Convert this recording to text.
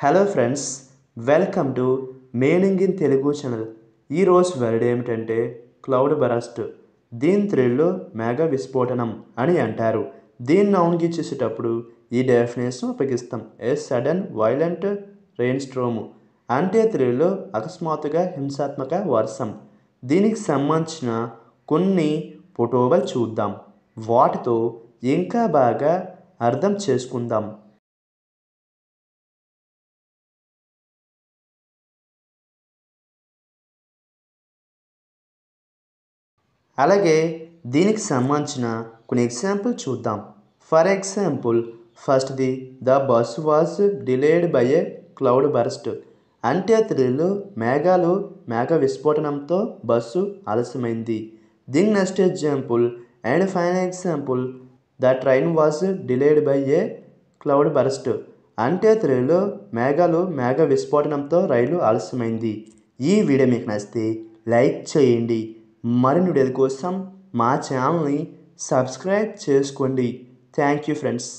Hello friends, welcome to meaning in Telugu channel. ఈరోజు word ఏమిటంటే cloud burst. దీని తెలుగులో మేఘ విస్ఫోటనం అని అంటారు. దీన్ని నౌన్కి చేసేటప్పుడు ఈ డెఫినేషన్ ఉపయోగిస్తాం. ఏ సడన్ వైలెంట్ రెయిన్ స్ట్రోమ్ అంటే తెలుగులో అకస్మాత్తుగా హింసాత్మక వర్షం. దీనికి సంబంధించిన కొన్ని ఫోటోలు చూద్దాం. వాటితో ఇంకా బాగా అర్థం చేసుకుందాం. అలాగే దీనికి సంబంధించిన కొన్ని ఎగ్జాంపుల్ చూద్దాం. ఫర్ ఎగ్జాంపుల్, ఫస్ట్ది the bus was delayed by a cloud burst అంటే తెలుగులో మేఘ విస్ఫోటనంతో బస్సు ఆలస్యమైంది. దీని next example and final example, the train was delayed by a cloud burst అంటే తెలుగులో మేఘ విస్ఫోటనంతో రైలు ఆలస్యమైంది. ఈ వీడియో మీకు నచ్చితే లైక్ చేయండి. మరిన్ని వీడియోల కోసం మా ఛానల్ని సబ్స్క్రైబ్ చేసుకోండి. Thank you friends.